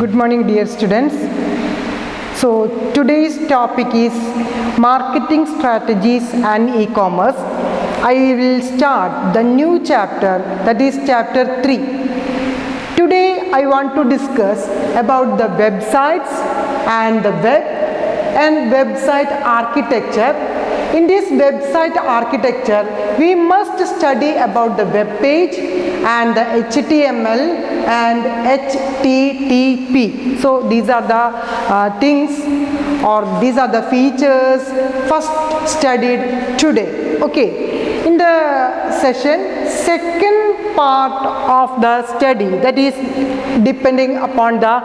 Good morning, dear students. So today's topic is marketing strategies and e-commerce. I will start the new chapter, that is chapter 3. Today I want to discuss about the websites and the web and website architecture. In this website architecture, we must study about the web page and the HTML and HTTP. So these are the things, or these are the features first studied today. Okay, in the session, second part of the study, that is depending upon the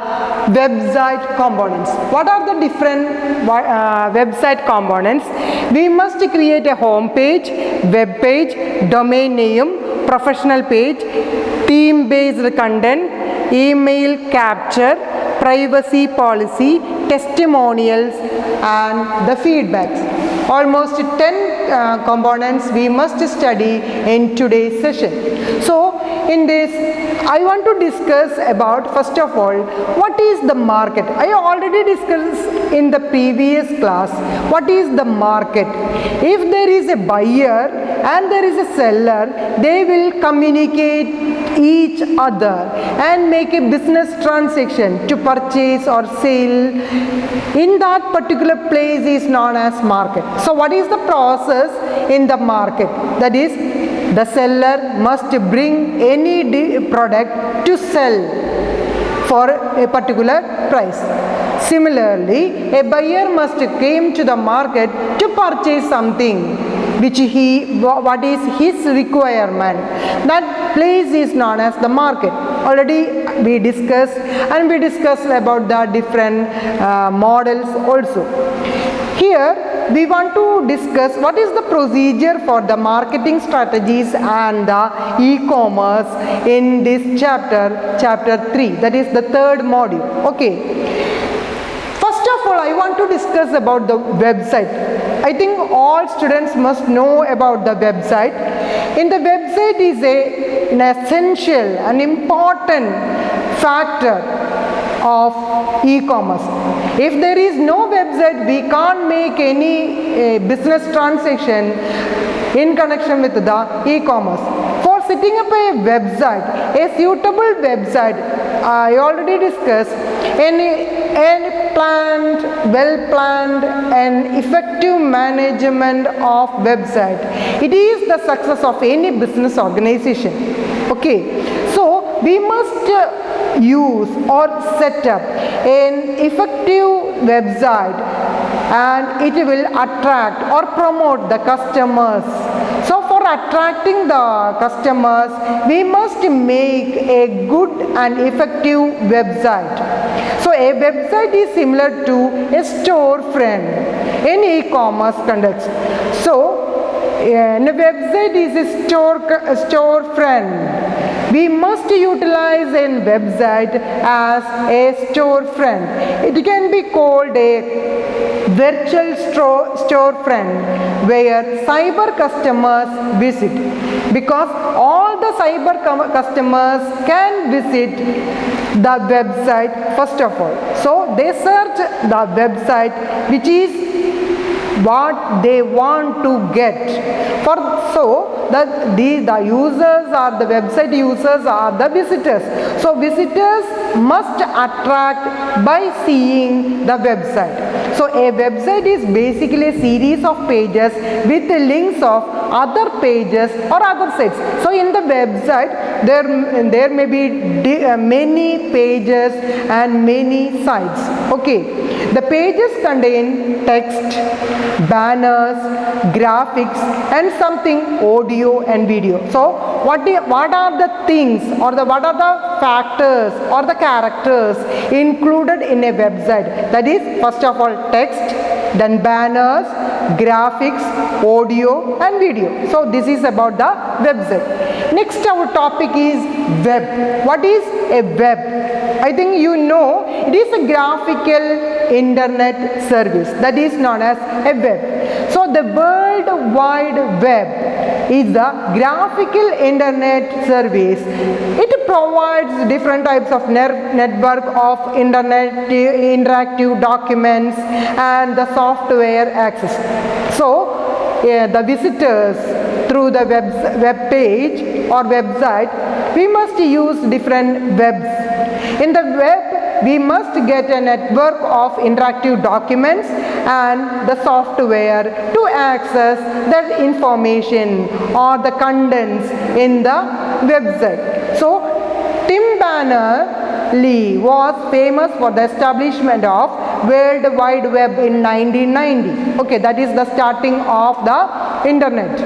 website components. What are the different website components? We must create a home page, web page, domain name, professional page, theme based content, email capture, privacy policy, testimonials and the feedbacks. Almost 10 components we must study in today's session. So in this I want to discuss about, first of all, what is the market. I already discussed in the previous class what is the market. If there is a buyer and there is a seller, they will communicate each other and make a business transaction to purchase or sell. In that particular place is known as market. So what is the process in the market? That is, the seller must bring any product to sell for a particular price. Similarly, a buyer must come to the market to purchase something which what is his requirement. That place is known as the market. Already we discussed about the different models also. Here we want to discuss what is the procedure for the marketing strategies and the e-commerce in this chapter 3, that is the third module. Okay. First of all, I want to discuss about the website. I think all students must know about the website. In the website is an essential and important factor of e-commerce. If there is no website, we can't make any business transaction in connection with the e-commerce. For setting up a website, a suitable website, I already discussed, well-planned and effective management of website. It is the success of any business organization. Okay, so we must use or set up an effective website and it will attract or promote the customers. So for attracting the customers, we must make a good and effective website. So a website is similar to a storefront in e-commerce context. So a website is a storefront. We must utilize a website as a storefront. It can be called a virtual storefront where cyber customers visit, because all the cyber customers can visit the website first of all. So they search the website which is what they want to get. So the users or the website users are the visitors. So visitors must attract by seeing the website. So a website is basically a series of pages with the links of other pages or other sites. So in the website there may be many pages and many sites. Okay. The pages contain text, banners, graphics and something audio and video. So what are the things, or what are the factors or the characters included in a website? That is, first of all, text, then banners, graphics, audio and video. So this is about the website. Next our topic is web. What is a web? I think you know it is a graphical internet service that is known as a web. So So the World Wide Web is the graphical internet service. It provides different types of network of internet interactive documents and the software access. So the visitors through the web page or website, we must use different webs. In the web, we must get a network of interactive documents and the software to access that information or the contents in the website. So Tim Berners-Lee was famous for the establishment of World Wide Web in 1990. Okay, that is the starting of the internet.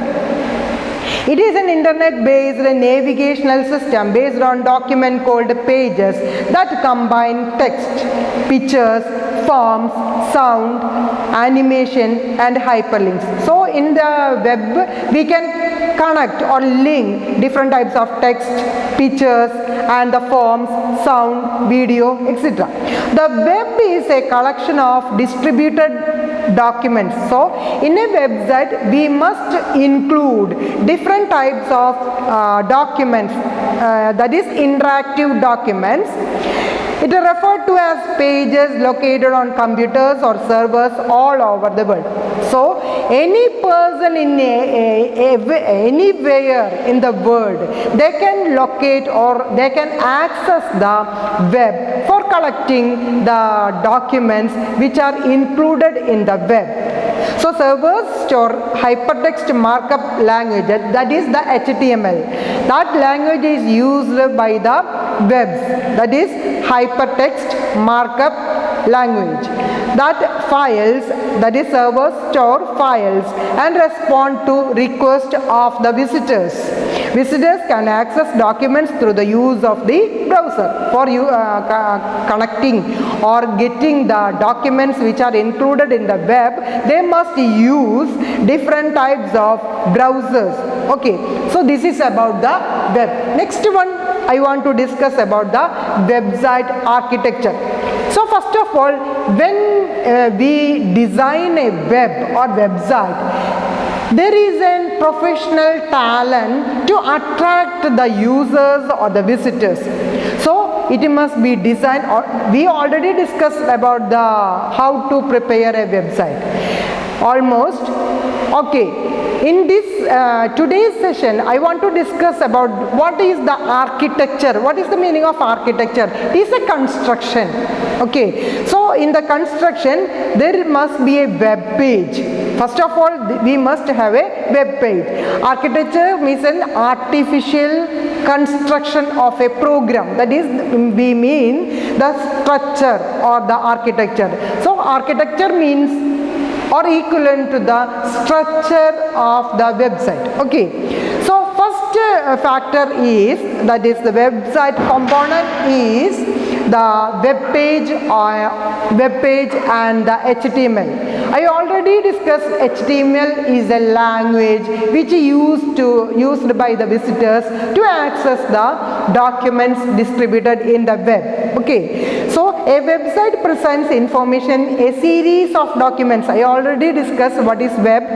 It is an internet-based navigational system based on document called pages that combine text, pictures, forms, sound, animation and hyperlinks. So in the web we can connect or link different types of text, pictures and the forms, sound, video, etc. The web is a collection of distributed documents. So in a website we must include different types of documents, that is interactive documents. It is referred to as pages located on computers or servers all over the world. So any person in anywhere in the world, they can locate or they can access the web for collecting the documents which are included in the web. So servers store hypertext markup language, that is the HTML. That language is used by the webs, that is hypertext markup language. That files, that is servers store files and respond to requests of the visitors. Visitors can access documents through the use of the browser. For you connecting or getting the documents which are included in the web, they must use different types of browsers. Okay, so this is about the web. Next one, I want to discuss about the website architecture. So first of all, when we design a web or website, there is a professional talent to attract the users or the visitors. So it must be designed, or we already discussed about the how to prepare a website almost. Okay, in this today's session I want to discuss about what is the architecture. What is the meaning of architecture? It is a construction. Okay, so in the construction there must be a web page. First of all, we must have a web page. Architecture means an artificial construction of a program. That is, we mean the structure or the architecture. So architecture means or equivalent to the structure of the website. Okay, so first factor is, that is the website component is the web page and the HTML. I already discussed HTML is a language which is used by the visitors to access the documents distributed in the web. Okay, so a website presents information, a series of documents. I already discussed what is web.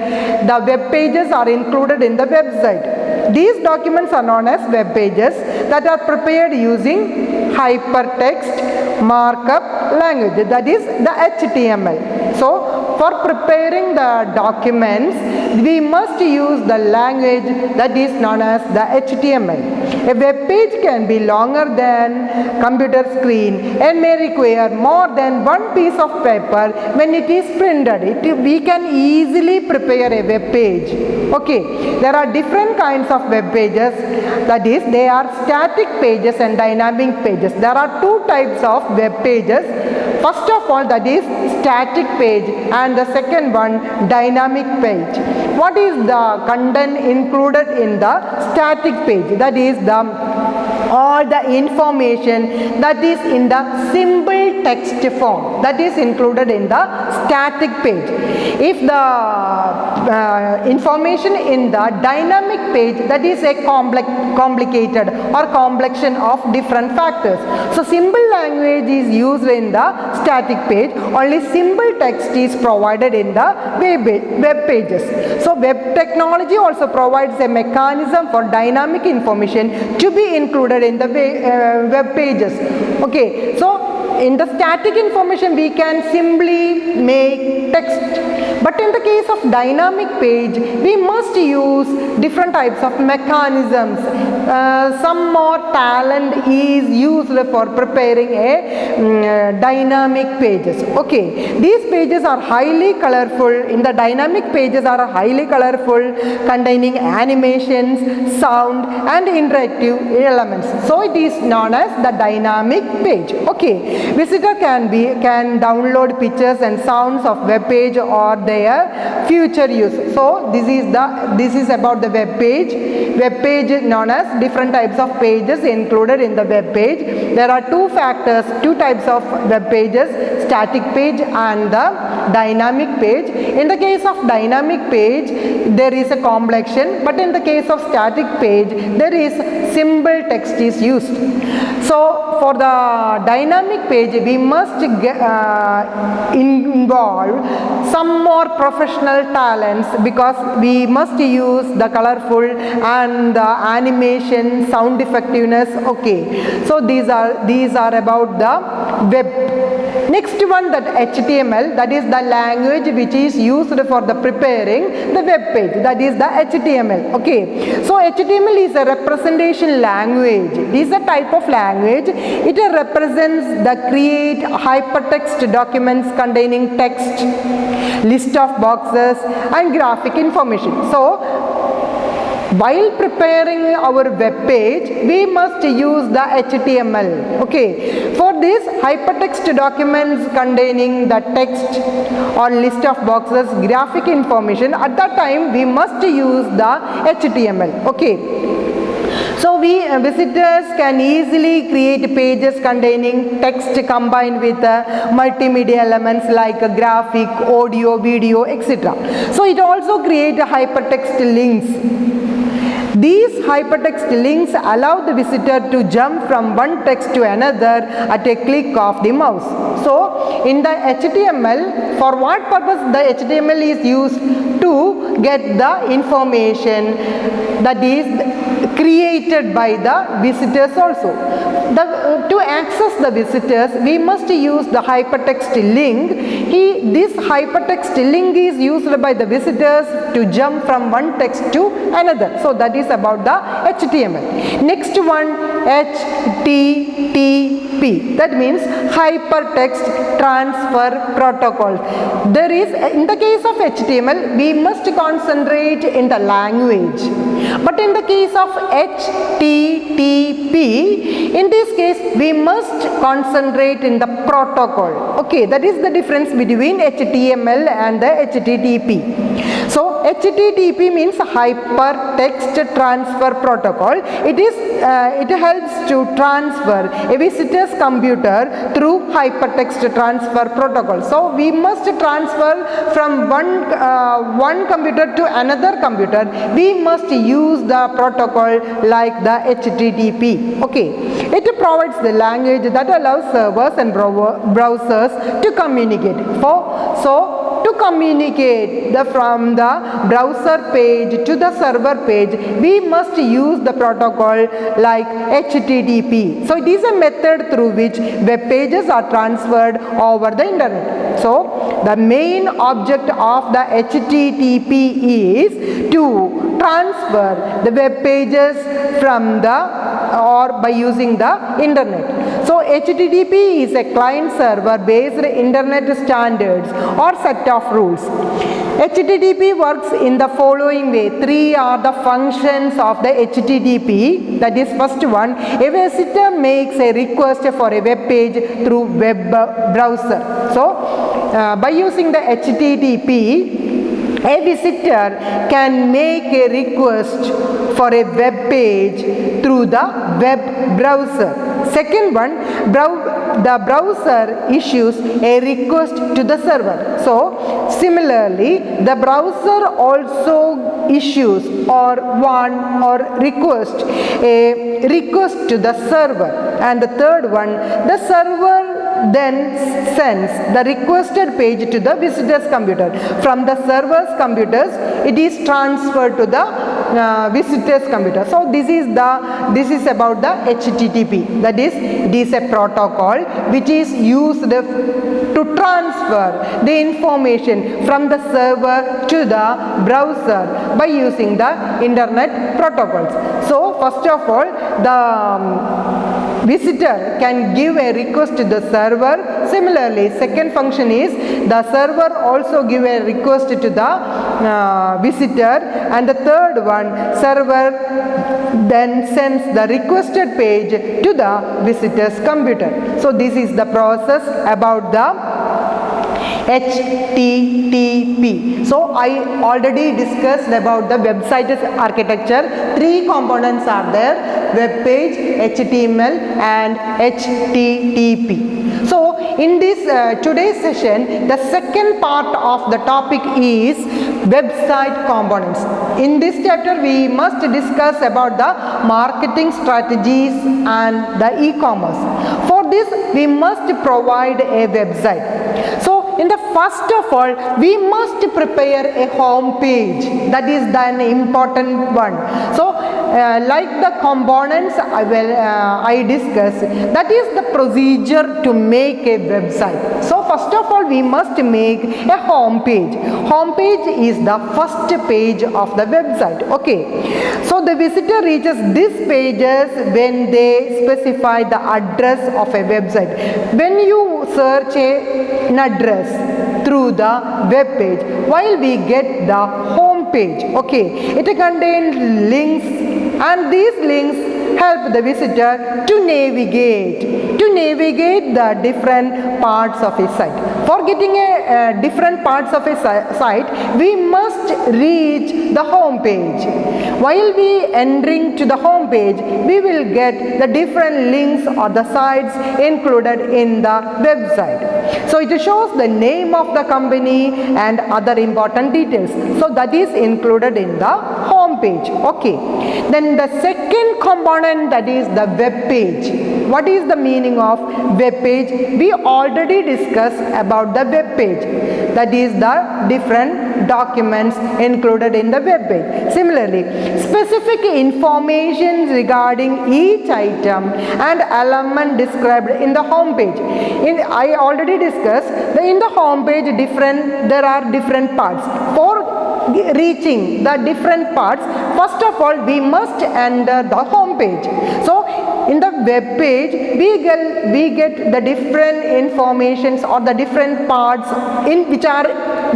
The web pages are included in the website. These documents are known as web pages that are prepared using hypertext markup language, that is the HTML. So for preparing the documents, we must use the language that is known as the HTML. A web page can be longer than computer screen and may require more than one piece of paper when it is printed. We can easily prepare a web page. Okay, there are different kinds of web pages, that is, they are static pages and dynamic pages. There are two types of web pages. First of all, that is static page, and the second one dynamic page. What is the content included in the static page? That is all the information that is in the simple text form, that is included in the static page. If the information in the dynamic page, that is a complicated or complexion of different factors. So symbol language is used in the static page. Only symbol text is provided in the web pages. So web technology also provides a mechanism for dynamic information to be included in the web pages. Okay, so in the static information we can simply make text, but in the case of dynamic page we must use different types of mechanisms. Some more talent is used for preparing a dynamic pages. Okay, these pages are highly colorful. In the dynamic pages are highly colorful, containing animations, sound and interactive elements. So it is known as the dynamic page. Okay, visitor can download pictures and sounds of web page or their future use. So this is about the web page. Web page known as different types of pages included in the web page. There are two types of web pages, static page and the dynamic page. In the case of dynamic page there is a complexion, but in the case of static page there is symbol text is used. So for the dynamic page we must involve some more professional talents, because we must use the colorful and the animation, sound effectiveness. Okay, so these are about the web. Next one, that HTML, that is the language which is used for the preparing the web page, that is the HTML. Okay, so HTML is a representation language. It is a type of language. It represents the create hypertext documents containing text, list of boxes and graphic information. So while preparing our web page we must use the HTML. Okay, for this hypertext documents containing the text or list of boxes, graphic information, at that time we must use the HTML. Okay, so visitors can easily create pages containing text combined with multimedia elements like graphic, audio, video, etc. So it also creates hypertext links. These hypertext links allow the visitor to jump from one text to another at a click of the mouse. So in the HTML, for what purpose the HTML is used? To get the information that is created by the visitors also. To access the visitors we must use the hypertext link. This hypertext link is used by the visitors to jump from one text to another. So that is about the HTML. Next one, HTTP, that means hypertext transfer protocol. There is, in the case of HTML we must concentrate in the language, but in the case of HTTP, in this case we must concentrate in the protocol. Okay, that is the difference between HTML and the HTTP. So HTTP means hypertext transfer protocol. It helps to transfer a visitor's computer through hypertext transfer protocol. So we must transfer from one computer to another computer. We must use the protocol like the HTTP. Okay, it provides the language that allows servers and browsers to communicate. So to communicate from the browser page to the server page, we must use the protocol like HTTP. So it is a method through which web pages are transferred over the internet. So the main object of the HTTP is to transfer the web pages from by using the internet. So HTTP is a client server based internet standards or set of rules. HTTP works in the following way. Three are the functions of the HTTP. That is, first one, a visitor makes a request for a web page through web browser. So by using the HTTP, a visitor can make a request for a web page through the web browser. Second one, the browser issues a request to the server. So similarly, the browser also issues or want or request a request to the server. And the third one, the server then sends the requested page to the visitor's computer. From the server's computers, it is transferred to the visitor's computer. So this is about the HTTP. That is, it is a protocol which is used to transfer the information from the server to the browser by using the internet protocols. So first of all, the visitor can give a request to the server. Similarly, second function is the server also give a request to the visitor, and the third one, server then sends the requested page to the visitor's computer. So this is the process about the HTTP. So I already discussed about the website architecture. Three components are there: web page, HTML and HTTP. So in this today's session, the second part of the topic is website components. In this chapter, we must discuss about the marketing strategies and the e-commerce. For this, we must provide a website. So in the first of all, we must prepare a home page. That is the important one. So like the components I discussed, that is the procedure to make a website. So first of all, we must make a home page. Home page is the first page of the website. Okay. So the visitor reaches these pages when they specify the address of a website. When you search an address through the web page, while we get the home page, okay, it contains links, and these links help the visitor to navigate the different parts of a site. For getting a different parts of a site, we must reach the home page. While we entering to the home page, we will get the different links or the sites included in the website. So it shows the name of the company and other important details. So that is included in the home page. Okay. Then the second component, that is the web page. What is the meaning of web page? We already discussed about the web page. That is the different documents included in the web page. Similarly, specific information regarding each item and element described in the home page. I already discussed that in the home page there are different parts. For reaching the different parts, first of all, we must enter the home page. So in the web page, we get the different informations or the different parts which are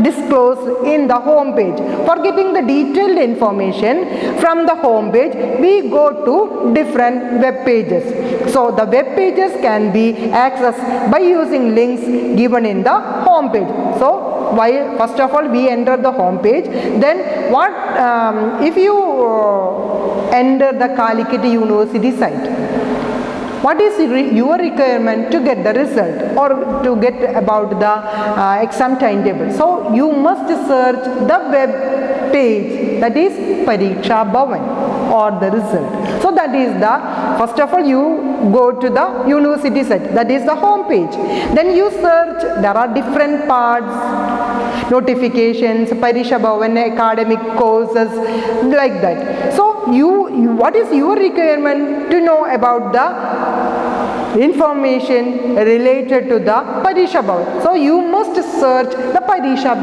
disclosed in the home page. For getting the detailed information from the home page, we go to different web pages. So the web pages can be accessed by using links given in the home page. So first of all, we enter the home page. Then if you enter the Calicut University site, what is your requirement to get the result or to get about the exam timetable? So you must search the web page, that is Pariksha Bhavan, or the result. So that is the, first of all, you go to the university site, that is the home page. Then you search, there are different parts, notifications, Pariksha Bhavan, academic courses, like that. So what is your requirement to know about the information related to the Pariksha Bhavan? So you must search the Pariksha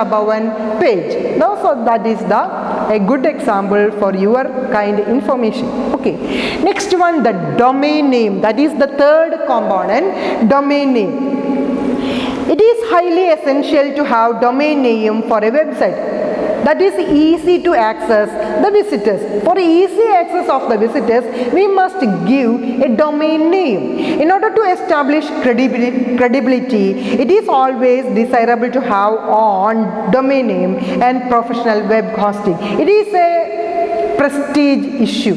Bhavan page. Now, so that is a good example for your kind information. Okay. Next one, the domain name. That is the third component, domain name. It is highly essential to have domain name for a website that is easy to access the visitors. For easy access of the visitors, we must give a domain name. In order to establish credibility, it is always desirable to have on domain name and professional web hosting. It is a prestige issue.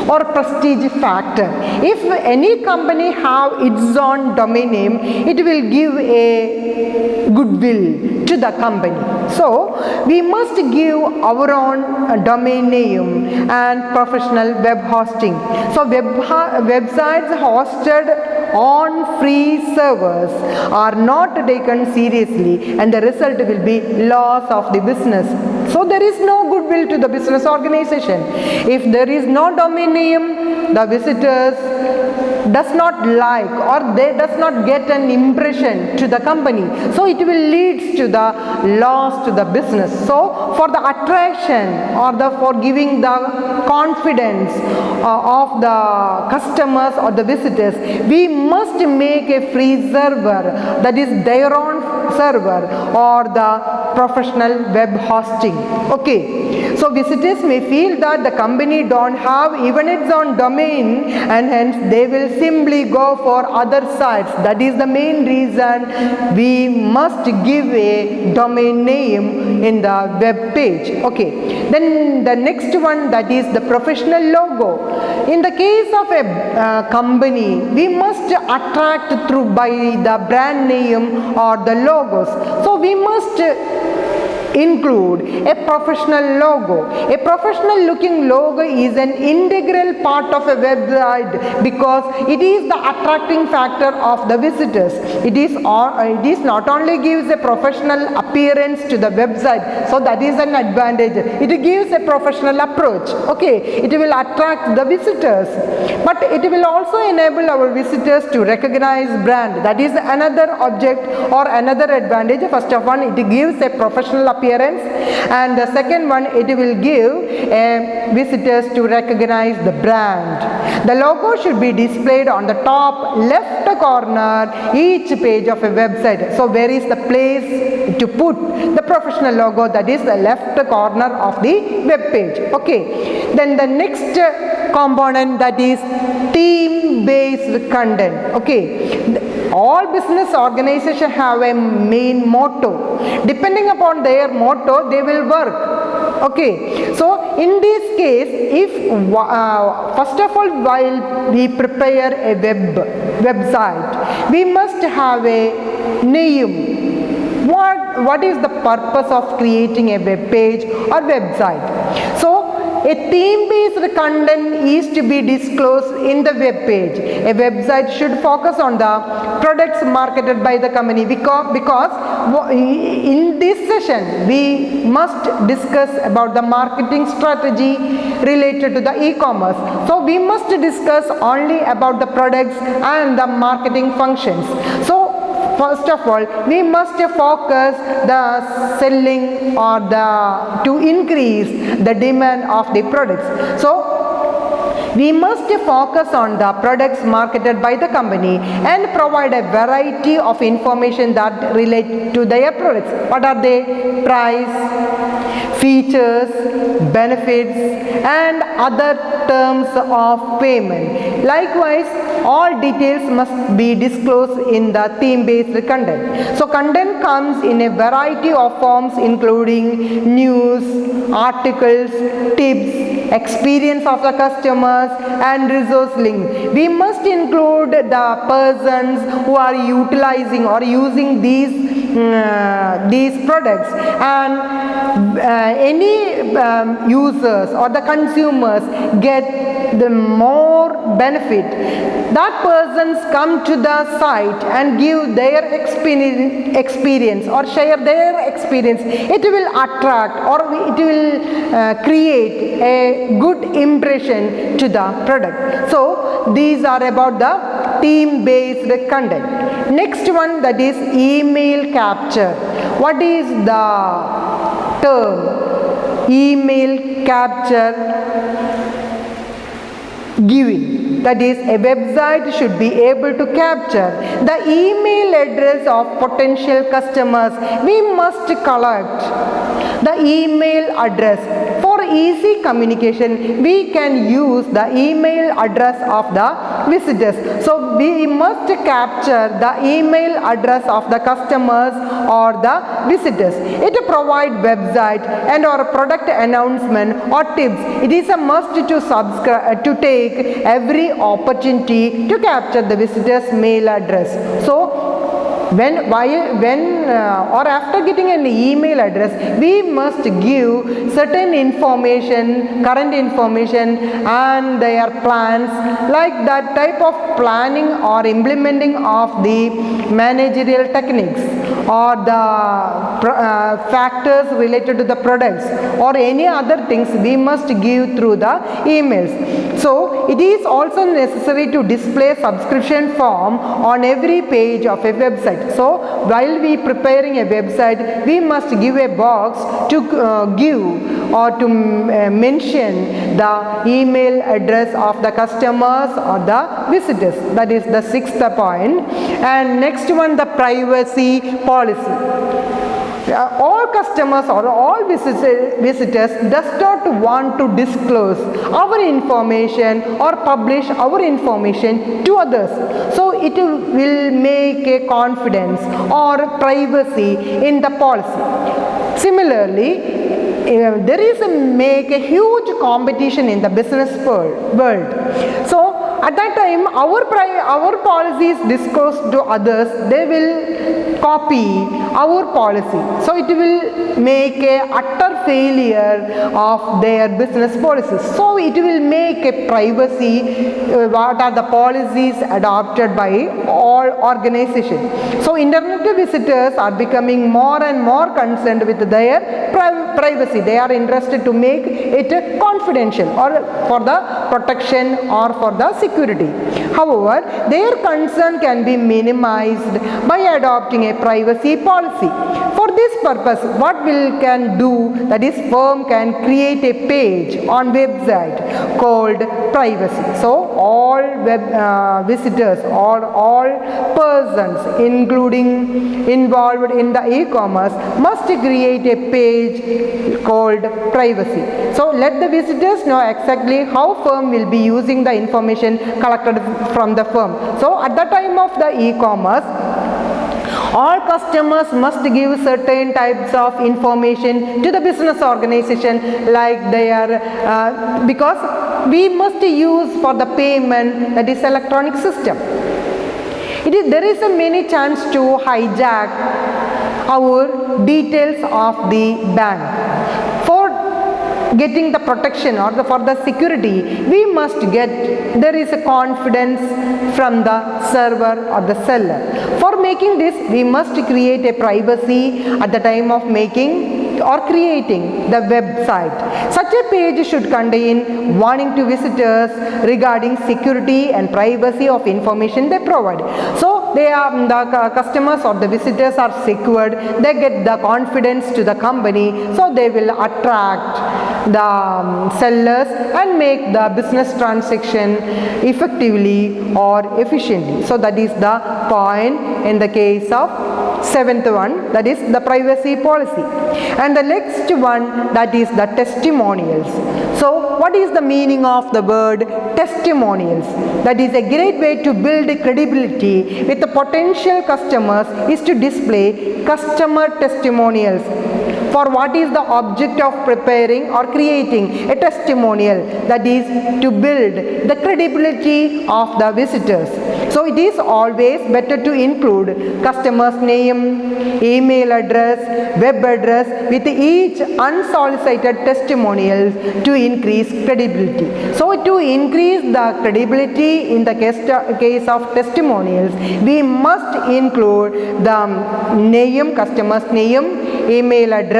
or prestige factor. If any company have its own domain name, it will give a goodwill to the company. So we must give our own domain name and professional web hosting. So websites hosted on free servers are not taken seriously, and the result will be loss of the business. So there is no goodwill to the business organization. If there is no domain name, the visitors does not like, or they does not get an impression to the company, so it will lead to the loss to the business. So for the attraction or for giving the confidence of the customers or the visitors, we must make a free server, that is their own server or the professional web hosting. Okay, so visitors may feel that the company don't have even its own domain, and hence they will simply go for other sites. That is the main reason we must give a domain name in the web page. Okay, then the next one, that is the professional logo. In the case of a company, we must attract through by the brand name or the logos. So we must include a professional logo. A professional looking logo is an integral part of a website because it is the attracting factor of the visitors. It is not only gives a professional appearance to the website, so that is an advantage. It gives a professional approach. Okay, it will attract the visitors, but it will also enable our visitors to recognize brand. That is another object or another advantage. First of all, it gives a professional appearance, and the second one, it will give visitors to recognize the brand. The logo should be displayed on the top left corner each page of a website. So where is the place to put the professional logo? That is the left corner of the web page. Okay, then the next component, that is theme based content. Okay, all business organizations have a main motto. Depending upon their motto, they will work. Okay, so in this case, if first of all, while we prepare a website, we must have a name. What is the purpose of creating a web page or website? So a theme-based content is to be disclosed in the web page. A website should focus on the products marketed by the company, because in this session we must discuss about the marketing strategy related to the e-commerce. So we must discuss only about the products and the marketing functions. So first of all, we must focus the selling or to increase the demand of the products. So we must focus on the products marketed by the company and provide a variety of information that relate to their products. What are they? Price, features, benefits, and other terms of payment. Likewise, all details must be disclosed in the theme-based content. So content comes in a variety of forms, including news, articles, tips, experience of the customers, and resource link. We must include the persons who are utilizing or using these products, and any users or the consumers get the more benefit. That persons come to the site and give their experience or share their experience. It will attract or it will create a good impression to the product. So these are about the theme-based content. Next one, that is email capture. What is the term? Email capture giving. That is, a website should be able to capture the email address of potential customers. We must collect the email address. For easy communication, we can use the email address of the visitors. So we must capture the email address of the customers or the visitors. It provides website and or product announcement or tips. It is a must to subscribe to take every opportunity to capture the visitor's mail address. So when or after getting an email address, we must give certain information, current information and their plans, like that type of planning or implementing of the managerial techniques or the factors related to the products or any other things we must give through the emails. So it is also necessary to display subscription form on every page of a website. So while we preparing a website, we must give a box to give or to mention the email address of the customers or the visitors. That is the sixth point. And next one, the privacy policy. All customers or all visitors does not want to disclose our information or publish our information to others. So it will make a confidence or privacy in the policy. Similarly, there is make a huge competition in the business world. So at that time our policies disclosed to others, they will copy our policy. So it will make a utter failure of their business policies. So it will make a privacy, what are the policies adopted by all organizations. So internet visitors are becoming more and more concerned with their privacy. They are interested to make it confidential or for the protection or for the security. However, their concern can be minimized by adopting a privacy policy. For this purpose, what we can do, that is, firm can create a page on website called privacy. So all web visitors or all persons including involved in the e-commerce must create a page called privacy. So let the visitors know exactly how firm will be using the information collected from the firm. So at the time of the e-commerce, all customers must give certain types of information to the business organization, like their because we must use for the payment, that is electronic system. There is a many chance to hijack our details of the bank. For getting the protection or for the security, we must get, there is a confidence from the server or the seller. For making this, we must create a privacy at the time of making or creating the website. Such a page should contain warning to visitors regarding security and privacy of information they provide. So they are, the customers or the visitors are secured, they get the confidence to the company, so they will attract the sellers and make the business transaction effectively or efficiently. So that is the point in the case of seventh one, that is the privacy policy. And the next one, that is the testimonials. So what is the meaning of the word testimonials? That is a great way to build credibility with the potential customers is to display customer testimonials. For what is the object of preparing or creating a testimonial? That is to build the credibility of the visitors. So it is always better to include customer's name, email address, web address with each unsolicited testimonial to increase credibility. So to increase the credibility in the case of testimonials, we must include the name, customer's name, email address,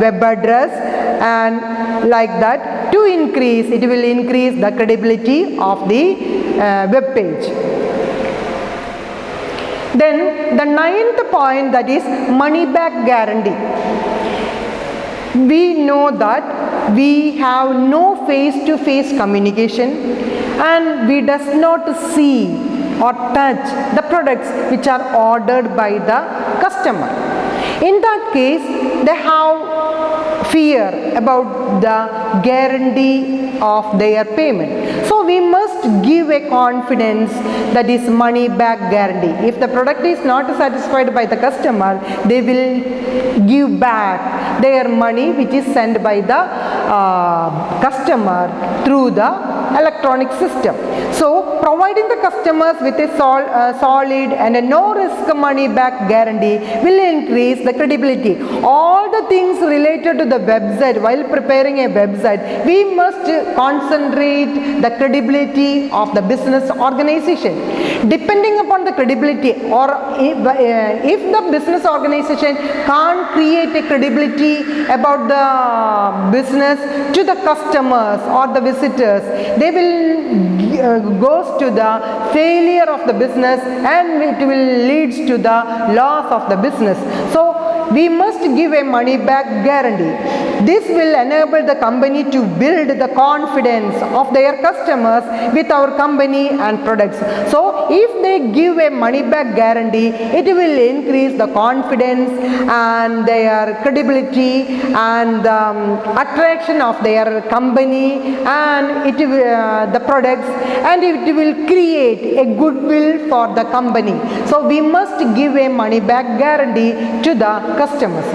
web address, and like that, to increase, it will increase the credibility of the web page. Then the ninth point, that is money back guarantee. We know that we have no face-to-face communication and we does not see or touch the products which are ordered by the customer. In that case, they have fear about the guarantee of their payment. So we must give a confidence, that is money back guarantee. If the product is not satisfied by the customer, they will give back their money which is sent by the customer through the electronic system. So providing the customers with a solid and a no risk money back guarantee will increase the credibility. All the things related to the website, while preparing a website, we must concentrate the credibility of the business organization. Depending upon the credibility, or if the business organization can't create a credibility about the business to the customers or the visitors, they will goes to the failure of the business, and it will leads to the loss of the business. So we must give a money back guarantee. This will enable the company to build the confidence of their customers with our company and products. So if they give a money back guarantee, it will increase the confidence and their credibility and attraction of their company and the products, and it will create a goodwill for the company. So we must give a money back guarantee to the customers.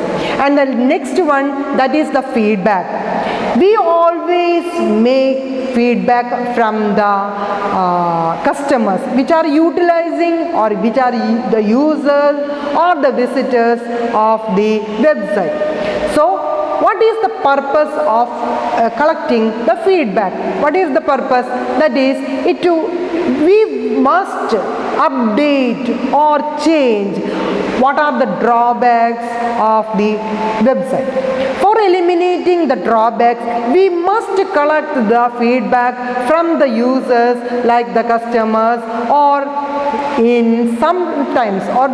And the next one, that is the feedback. We always make feedback from the customers which are utilizing or which are the users or the visitors of the website. So what is the purpose of collecting the feedback? What is the purpose? That is, we must update or change what are the drawbacks of the website. For eliminating the drawbacks, we must collect the feedback from the users like the customers, or in sometimes or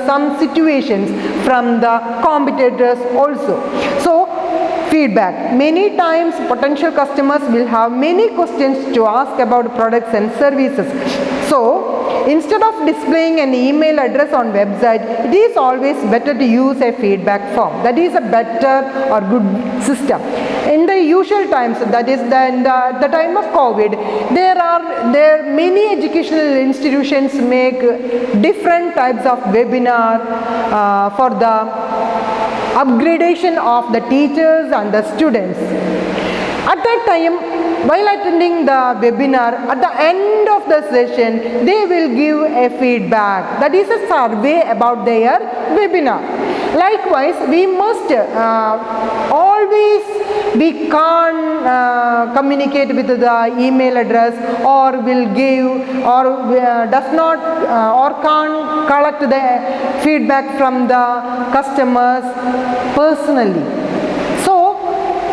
some situations from the competitors also. So feedback. Many times potential customers will have many questions to ask about products and services. So instead of displaying an email address on website, it is always better to use a feedback form. That is a better or good system. In the usual times, that is the time of COVID, there many educational institutions make different types of webinar for the upgradation of the teachers and the students. At that time, while attending the webinar, at the end of the session, they will give a feedback. That is a survey about their webinar. Likewise, we must always, we can't communicate with the email address, or will give, or does not or can't collect the feedback from the customers personally. So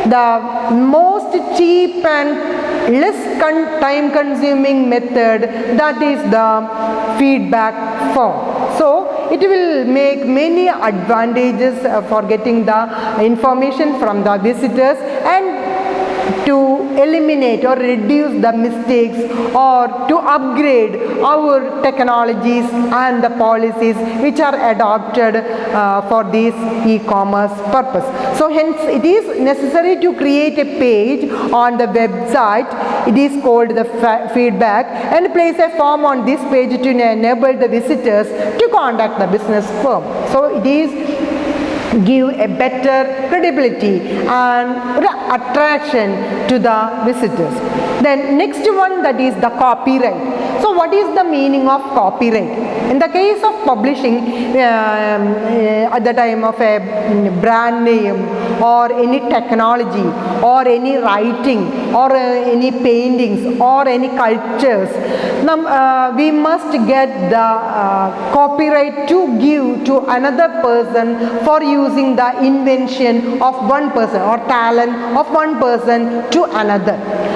the most cheap and less time consuming method, that is the feedback form. So it will make many advantages for getting the information from the visitors, and to eliminate or reduce the mistakes, or to upgrade our technologies and the policies which are adopted for this e-commerce purpose. So hence it is necessary to create a page on the website. It is called the feedback, and place a form on this page to enable the visitors to contact the business firm. So it is give a better credibility and attraction to the visitors. Then next one, that is the copyright. So what is the meaning of copyright? In the case of publishing, at the time of a brand name or any technology or any writing or any paintings or any cultures, we must get the copyright to give to another person for using the invention of one person or talent of one person to another.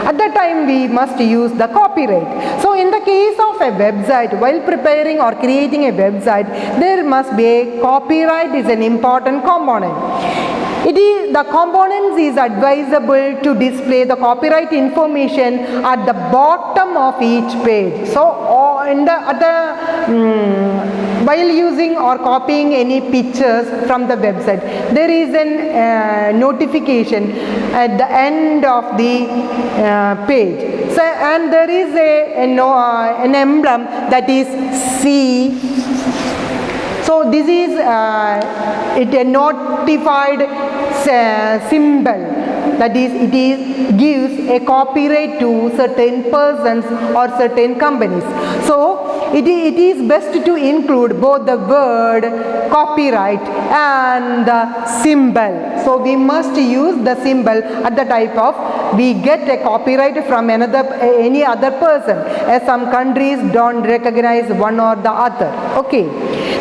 At that time we must use the copyright. So in the case of a website, while preparing or creating a website, there must be a copyright is an important component. It is the components is advisable to display the copyright information at the bottom of each page. So while using or copying any pictures from the website, there is an notification at the end of the page. So, and there is an emblem that is C. So this is a notified symbol, that is, it gives a copyright to certain persons or certain companies. So it is best to include both the word copyright and the symbol. So we must use the symbol at the type of we get a copyright from any other person, as some countries don't recognize one or the other. Okay.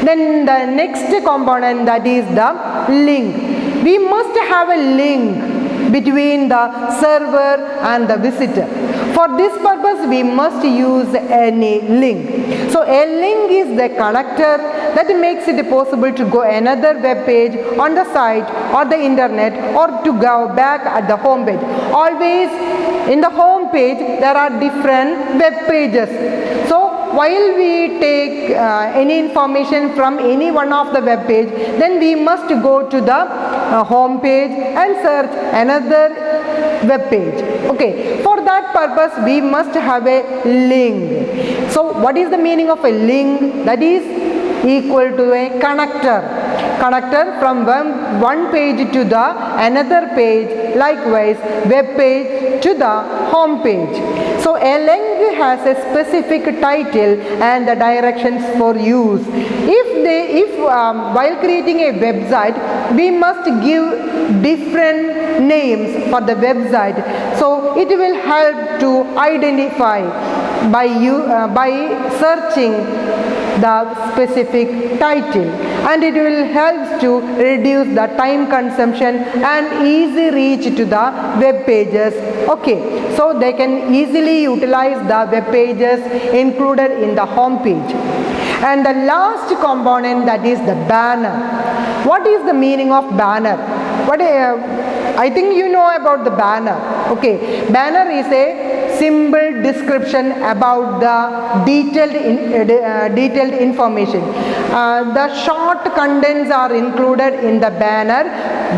Then the next component, that is the link. We must have a link between the server and the visitor. For this purpose, we must use any link. So a link is the connector that makes it possible to go another web page on the site or the internet, or to go back at the home page. Always in the home page there are different web pages. So while we take any information from any one of the web page, then we must go to the home page and search another web page. Okay, for that purpose we must have a link. So what is the meaning of a link? That is equal to a connector. Connector from one page to the another page, likewise web page to the home page. So a link has a specific title and the directions for use. If while creating a website, we must give different names for the website, so it will help to identify by searching the specific title, and it will help to reduce the time consumption and easy reach to the web pages. Okay, so they can easily utilize the web pages included in the home page. And the last component, that is the banner. What is the meaning of banner? I think you know about the banner. Okay, banner is a simple description about the detailed information. The short contents are included in the banner,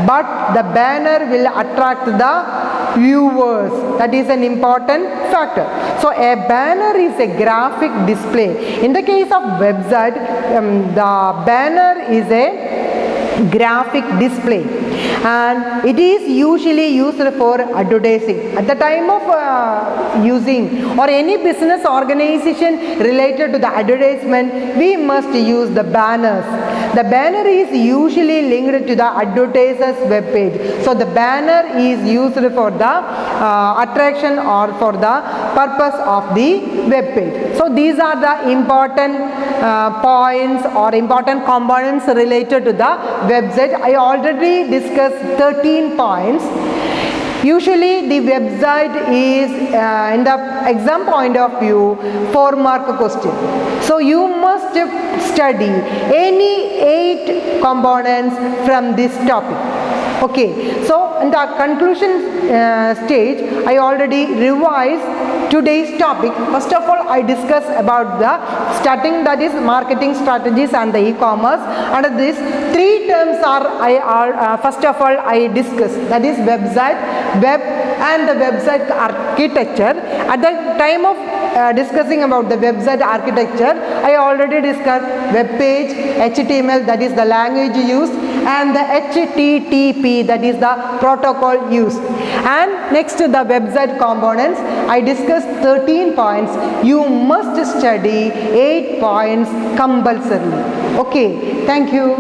but the banner will attract the viewers. That is an important factor. So a banner is a graphic display. In the case of website, the banner is a graphic display, and it is usually used for advertising. At the time of using, or any business organization related to the advertisement, we must use the banners. The banner is usually linked to the advertiser's web page. So the banner is used for the attraction or for the purpose of the web page. So these are the important points or important components related to the website. I already discussed 13 points. Usually the website is in the exam point of view 4-mark question. So you must study any 8 components from this topic. Okay, so in the conclusion stage, I already revised today's topic. First of all, I discussed about the starting, that is marketing strategies and the e-commerce. And these 3 terms are first of all I discussed, that is website, web and the website architecture. At the time of discussing about the website architecture, I already discussed web page, HTML, that is the language used, and the HTTP, that is the protocol used. And next, the website components, I discussed 13 points. You must study 8 points compulsorily. Okay, thank you.